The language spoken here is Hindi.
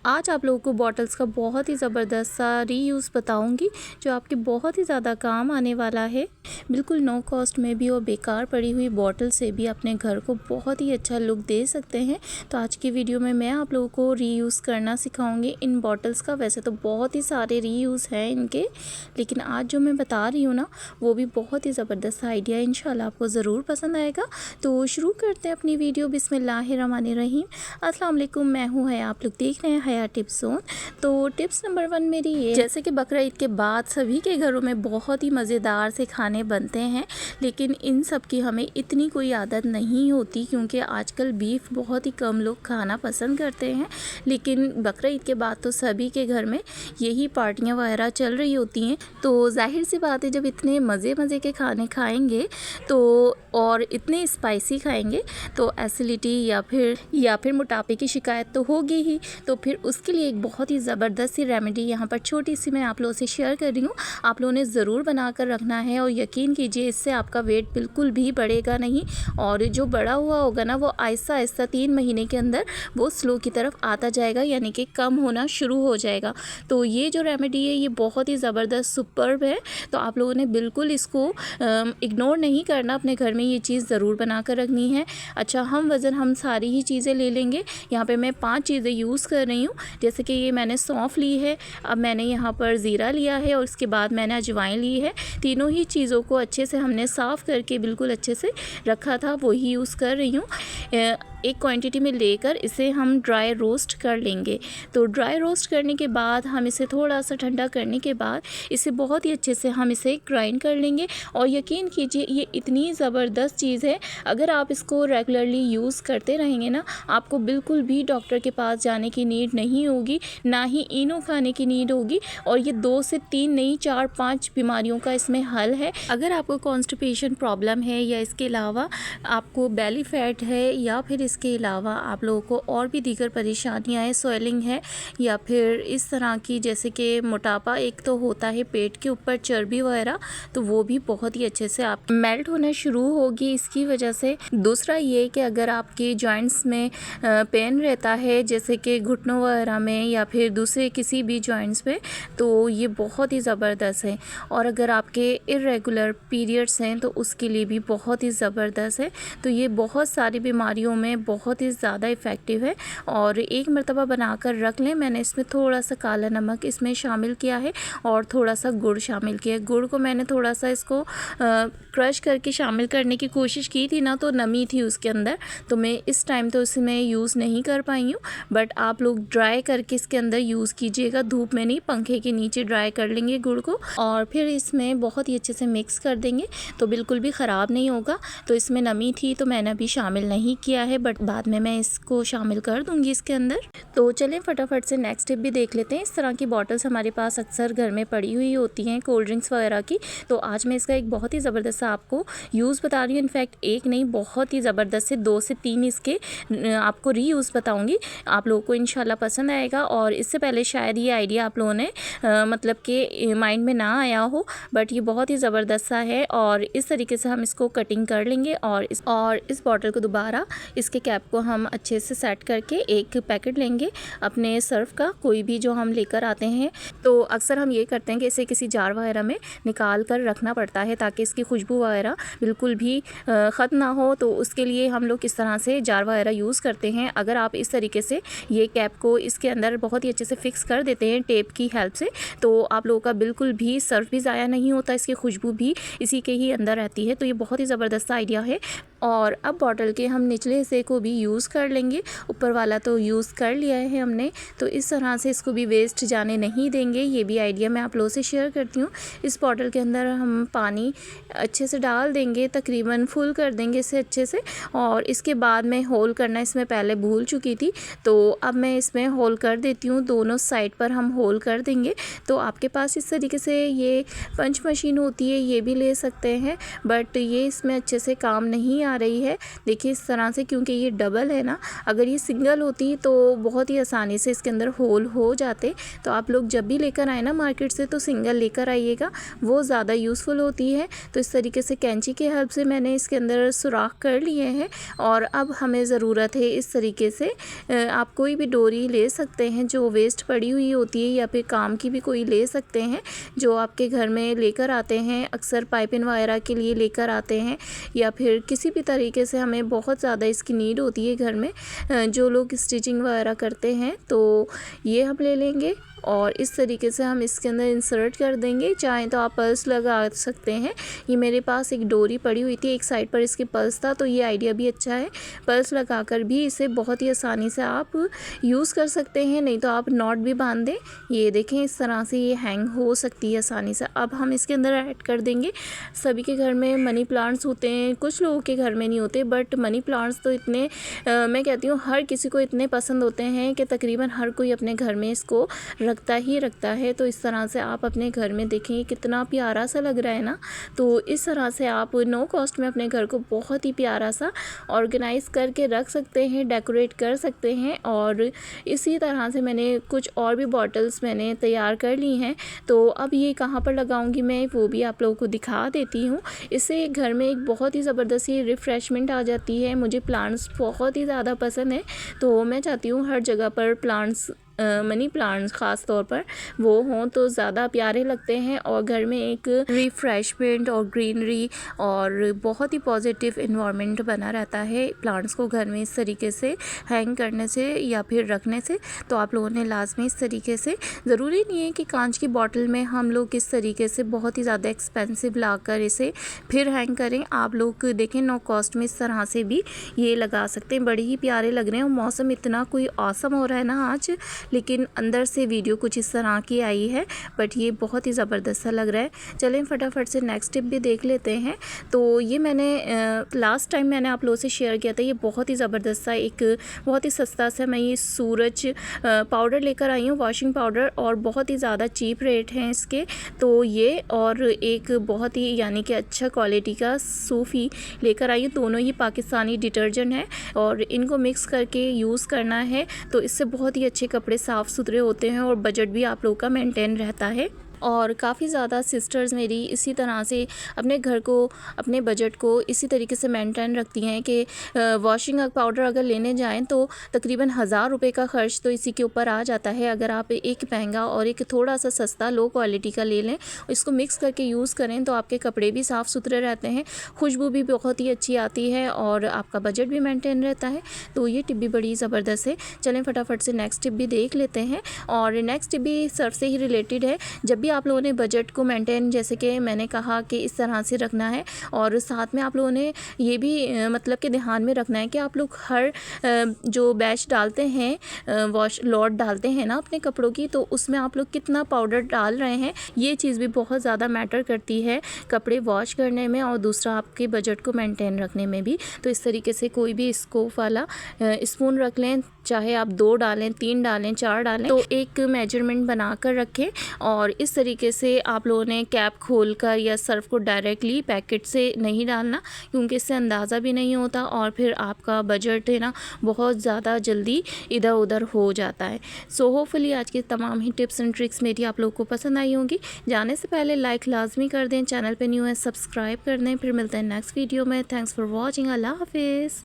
आज आप लोगों को बॉटल्स का बहुत ही ज़बरदस्त सा रीयूज़ बताऊंगी जो आपके बहुत ही ज़्यादा काम आने वाला है। बिल्कुल नो कॉस्ट में भी और बेकार पड़ी हुई बॉटल से भी अपने घर को बहुत ही अच्छा लुक दे सकते हैं। तो आज की वीडियो में मैं आप लोगों को रीयूज़ करना सिखाऊंगी इन बॉटल्स का। वैसे तो बहुत ही सारे रीयूज़ हैं इनके, लेकिन आज जो मैं बता रही हूँ ना वो भी बहुत ही ज़बरदस्त आइडिया है। इंशाल्लाह आपको ज़रूर पसंद आएगा। तो शुरू करते हैं अपनी वीडियो। बिस्मिल्लाहिर्रहमानिर्रहीम। अस्सलाम वालेकुम, मैं हूँ हया, आप लोग देख रहे हैं हया टिप्स जोन। तो टिप्स नंबर 1 मेरी ये, जैसे कि बकरा ईद के बाद सभी के घरों में बहुत ही मज़ेदार से खाने बनते हैं, लेकिन इन सब की हमें इतनी कोई आदत नहीं होती क्योंकि आजकल बीफ बहुत ही कम लोग खाना पसंद करते हैं। लेकिन बकरा ईद के बाद तो सभी के घर में यही पार्टियाँ वगैरह चल रही होती हैं। तो जाहिर सी बात है जब इतने मज़े के खाने खाएंगे तो और इतने स्पाइसी खाएंगे तो एसिडिटी या फिर मोटापे की शिकायत तो होगी ही। तो फिर उसके लिए एक बहुत ही ज़बरदस्त सी रेमेडी यहाँ पर छोटी सी मैं आप लोगों से शेयर कर रही हूँ। आप लोगों ने ज़रूर बना कर रखना है और यकीन कीजिए इससे आपका वेट बिल्कुल भी बढ़ेगा नहीं, और जो बढ़ा हुआ होगा ना वो आहिस्ता आहिस्ता 3 महीने के अंदर वो स्लो की तरफ आता जाएगा, यानी कि कम होना शुरू हो जाएगा। तो ये जो रेमेडी है ये बहुत ही ज़बरदस्त सुपर्ब है। तो आप लोगों ने बिल्कुल इसको इग्नोर नहीं करना, अपने घर में ये चीज़ ज़रूर बना कर रखनी है। अच्छा, हम सारी ही चीज़ें ले लेंगे। यहाँ पे मैं 5 चीज़ें यूज़ कर रही हूँ। जैसे कि ये मैंने सौंफ ली है, अब मैंने यहाँ पर ज़ीरा लिया है और उसके बाद मैंने अजवाइन ली है। तीनों ही चीज़ों को अच्छे से हमने साफ़ करके बिल्कुल अच्छे से रखा था, वही यूज़ कर रही हूँ। एक क्वांटिटी में लेकर इसे हम ड्राई रोस्ट कर लेंगे। तो ड्राई रोस्ट करने के बाद हम इसे थोड़ा सा ठंडा करने के बाद इसे बहुत ही अच्छे से हम इसे ग्राइंड कर लेंगे। और यकीन कीजिए ये इतनी ज़बरदस्त चीज़ है, अगर आप इसको रेगुलरली यूज़ करते रहेंगे ना आपको बिल्कुल भी डॉक्टर के पास जाने की नीड नहीं होगी, ना ही इनो खाने की नीड होगी। और ये 2 से 3 नहीं 4-5 बीमारियों का इसमें हल है। अगर आपको कॉन्स्टिपेशन प्रॉब्लम है या इसके अलावा आपको बेली फैट है या फिर इसके अलावा आप लोगों को और भी दीगर परेशानियां हैं, स्वेलिंग है या फिर इस तरह की जैसे कि मोटापा एक तो होता है पेट के ऊपर, चर्बी वगैरह, तो वो भी बहुत ही अच्छे से आप मेल्ट होना शुरू होगी इसकी वजह से। दूसरा ये कि अगर आपके जॉइंट्स में पेन रहता है जैसे कि घुटनों वगैरह में या फिर दूसरे किसी भी जॉइंट्स में, तो ये बहुत ही ज़बरदस्त है। और अगर आपके इर्रेगुलर पीरियड्स हैं तो उसके लिए भी बहुत ही ज़बरदस्त है। तो ये बहुत सारी बीमारियों में बहुत ही ज़्यादा इफ़ेक्टिव है। और एक मरतबा बनाकर रख लें। मैंने इसमें थोड़ा सा काला नमक इसमें शामिल किया है और थोड़ा सा गुड़ शामिल किया है। गुड़ को मैंने थोड़ा सा इसको क्रश करके शामिल करने की कोशिश की थी ना, तो नमी थी उसके अंदर, तो मैं इस टाइम तो इसमें यूज़ नहीं कर पाई हूँ। बट आप लोग ड्राई करके इसके अंदर यूज़ कीजिएगा, धूप में नहीं, पंखे के नीचे ड्राई कर लेंगे गुड़ को और फिर इसमें बहुत ही अच्छे से मिक्स कर देंगे तो बिल्कुल भी ख़राब नहीं होगा। तो इसमें नमी थी तो मैंने अभी शामिल नहीं किया है, बट बाद में मैं इसको शामिल कर दूँगी इसके अंदर। तो चलें फटाफट से नेक्स्ट टिप भी देख लेते हैं। इस तरह की बॉटल्स हमारे पास अक्सर घर में पड़ी हुई होती हैं कोल्ड ड्रिंक्स वगैरह की। तो आज मैं इसका एक बहुत ही ज़बरदस्त आपको यूज़ बता रही हूँ। इनफैक्ट एक नहीं, बहुत ही ज़बरदस्त से 2 से 3 इसके आपको रीयूज़ बताऊँगी। आप लोगों को इंशाल्लाह पसंद आएगा। और इससे पहले शायद ये आइडिया आप लोगों ने मतलब कि माइंड में ना आया हो, बट ये बहुत ही ज़बरदस्त सा है। और इस तरीके से हम इसको कटिंग कर लेंगे और इस बॉटल को दोबारा इसके कैप को हम अच्छे से सेट करके एक पैकेट लेंगे अपने सर्फ का, कोई भी जो हम लेकर आते हैं। तो अक्सर हम ये करते हैं कि इसे किसी जार वगैरह में निकाल कर रखना पड़ता है ताकि इसकी खुशबू वगैरह बिल्कुल भी ख़त्म ना हो। तो उसके लिए हम लोग इस तरह से जार वगैरह यूज़ करते हैं। अगर आप इस तरीके से ये कैप को इसके अंदर बहुत ही अच्छे से फिक्स कर देते हैं टेप की हेल्प से, तो आप लोगों का बिल्कुल भी सर्फ भी ज़ाया नहीं होता, इसकी खुशबू भी इसी के ही अंदर रहती है। तो ये बहुत ही ज़बरदस्त आइडिया है। और अब बॉटल के हम निचले हिस्से को भी यूज़ कर लेंगे, ऊपर वाला तो यूज़ कर लिया है हमने, तो इस तरह से इसको भी वेस्ट जाने नहीं देंगे। ये भी आइडिया मैं आप लोगों से शेयर करती हूँ। इस बॉटल के अंदर हम पानी अच्छे से डाल देंगे, तकरीबन फुल कर देंगे इसे अच्छे से। और इसके बाद मैं होल करना इसमें पहले भूल चुकी थी, तो अब मैं इसमें होल कर देती हूँ। दोनों साइड पर हम होल कर देंगे। तो आपके पास इस तरीके से ये पंच मशीन होती है, ये भी ले सकते हैं, बट ये इसमें अच्छे से काम नहीं आ रही है। देखिए इस तरह से, क्योंकि ये डबल है ना, अगर ये सिंगल होती तो बहुत ही आसानी से इसके अंदर होल हो जाते। तो आप लोग जब भी लेकर आए ना मार्केट से तो सिंगल लेकर आइएगा, वो ज़्यादा यूज़फुल होती है। तो इस तरीके से कैंची के हेल्प से मैंने इसके अंदर सुराख कर लिए हैं और अब हमें ज़रूरत है इस तरीके से आप कोई भी डोरी ले सकते हैं जो वेस्ट पड़ी हुई होती है, या फिर काम की भी कोई ले सकते हैं जो आपके घर में लेकर आते हैं, अक्सर पाइपिंग वगैरह के लिए लेकर आते हैं, या फिर किसी भी तरीके से हमें बहुत ज़्यादा इसकी नीड होती है घर में, जो लोग स्टिचिंग वगैरह करते हैं। तो ये हम ले लेंगे और इस तरीके से हम इसके अंदर इंसर्ट कर देंगे। चाहे तो आप पर्स लगा सकते हैं। ये मेरे पास एक डोरी पड़ी हुई थी, एक साइड पर इसके पर्स था, तो ये आइडिया भी अच्छा है। पर्स लगाकर भी इसे बहुत ही आसानी से आप यूज़ कर सकते हैं, नहीं तो आप नॉट भी बांध दें। ये देखें इस तरह से ये हैंग हो सकती है आसानी से। अब हम इसके अंदर ऐड कर देंगे, सभी के घर में मनी प्लांट्स होते हैं, कुछ लोगों के घर में नहीं होते, बट मनी प्लांट्स तो इतने मैं कहती हूँ हर किसी को इतने पसंद होते हैं कि तकरीबन हर कोई अपने घर में इसको रखता है। तो इस तरह से आप अपने घर में देखें कितना प्यारा सा लग रहा है ना। तो इस तरह से आप नो कॉस्ट में अपने घर को बहुत ही प्यारा सा ऑर्गेनाइज़ करके रख सकते हैं, डेकोरेट कर सकते हैं। और इसी तरह से मैंने कुछ और भी बॉटल्स मैंने तैयार कर ली हैं। तो अब ये कहाँ पर लगाऊंगी मैं वो भी आप लोगों को दिखा देती हूँ। इससे घर में एक बहुत ही ज़बरदस्त रिफ़्रेशमेंट आ जाती है। मुझे प्लांट्स बहुत ही ज़्यादा पसंद है, तो मैं चाहती हूँ हर जगह पर प्लांट्स मनी प्लांट्स ख़ास तौर पर वो हों तो ज़्यादा प्यारे लगते हैं और घर में एक रिफ़्रेशमेंट और ग्रीनरी और बहुत ही पॉजिटिव इन्वायरमेंट बना रहता है प्लांट्स को घर में इस तरीके से हैंग करने से या फिर रखने से। तो आप लोगों ने लाजमी इस तरीके से, ज़रूरी नहीं है कि कांच की बॉटल में हम लोग इस तरीके से बहुत ही ज़्यादा एक्सपेंसिव लाकर इसे फिर हैंग करें। आप लोग देखें नो कॉस्ट में इस तरह से भी ये लगा सकते हैं, बड़े ही प्यारे लग रहे हैं। और मौसम इतना कोई ऑसम हो रहा है ना आज, लेकिन अंदर से वीडियो कुछ इस तरह की आई है, बट ये बहुत ही ज़बरदस्त सा लग रहा है। चलें फटाफट से नेक्स्ट टिप भी देख लेते हैं। तो ये मैंने लास्ट टाइम मैंने आप लोगों से शेयर किया था, ये बहुत ही ज़बरदस्त सा एक बहुत ही सस्ता सा मैं ये सूरज पाउडर लेकर आई हूँ, वॉशिंग पाउडर, और बहुत ही ज़्यादा चीप रेट हैं इसके। तो ये और एक बहुत ही यानी कि अच्छा क्वालिटी का सूफी लेकर आई हूँ। दोनों ही पाकिस्तानी डिटर्जेंट है और इनको मिक्स करके यूज़ करना है। तो इससे बहुत ही अच्छे कपड़े साफ़ सुथरे होते हैं और बजट भी आप लोगों का मेंटेन रहता है। और काफ़ी ज़्यादा सिस्टर्स मेरी इसी तरह से अपने घर को, अपने बजट को इसी तरीके से मेंटेन रखती हैं कि वॉशिंग पाउडर अगर लेने जाएं तो तकरीबन 1000 रुपये का खर्च तो इसी के ऊपर आ जाता है। अगर आप एक महंगा और एक थोड़ा सा सस्ता लो क्वालिटी का ले लें, इसको मिक्स करके यूज़ करें तो आपके कपड़े भी साफ़ सुथरे रहते हैं, खुशबू भी बहुत ही अच्छी आती है और आपका बजट भी मेंटेन रहता है। तो ये टिप भी बड़ी ज़बरदस्त है। चलें फटाफट से नेक्स्ट टिप भी देख लेते हैं। और नेक्स्ट टिप भी सर्फ से ही रिलेटेड है। जब भी आप लोगों ने बजट को मेंटेन, जैसे कि मैंने कहा कि इस तरह से रखना है, और साथ में आप लोगों ने ये भी मतलब कि ध्यान में रखना है कि आप लोग हर जो बैच डालते हैं, वॉश लॉट डालते हैं ना अपने कपड़ों की, तो उसमें आप लोग कितना पाउडर डाल रहे हैं, ये चीज़ भी बहुत ज़्यादा मैटर करती है कपड़े वॉश करने में और दूसरा आपके बजट को मेंटेन रखने में भी। तो इस तरीके से कोई भी स्कोप वाला स्पून रख लें, चाहे आप 2 डालें, 3 डालें, 4 डालें, तो एक मेजरमेंट बना कर रखें। और इस तरीके से आप लोगों ने कैप खोलकर या सर्फ को डायरेक्टली पैकेट से नहीं डालना, क्योंकि इससे अंदाज़ा भी नहीं होता और फिर आपका बजट है ना बहुत ज़्यादा जल्दी इधर उधर हो जाता है। सो होपफुली आज की तमाम ही टिप्स एंड ट्रिक्स मेरी आप लोगों को पसंद आई होंगी। जाने से पहले लाइक लाजमी कर दें, चैनल पे न्यू है सब्सक्राइब कर दें। फिर मिलते हैं नेक्स्ट वीडियो में। Thanks for watching. अल्लाह हाफिज़।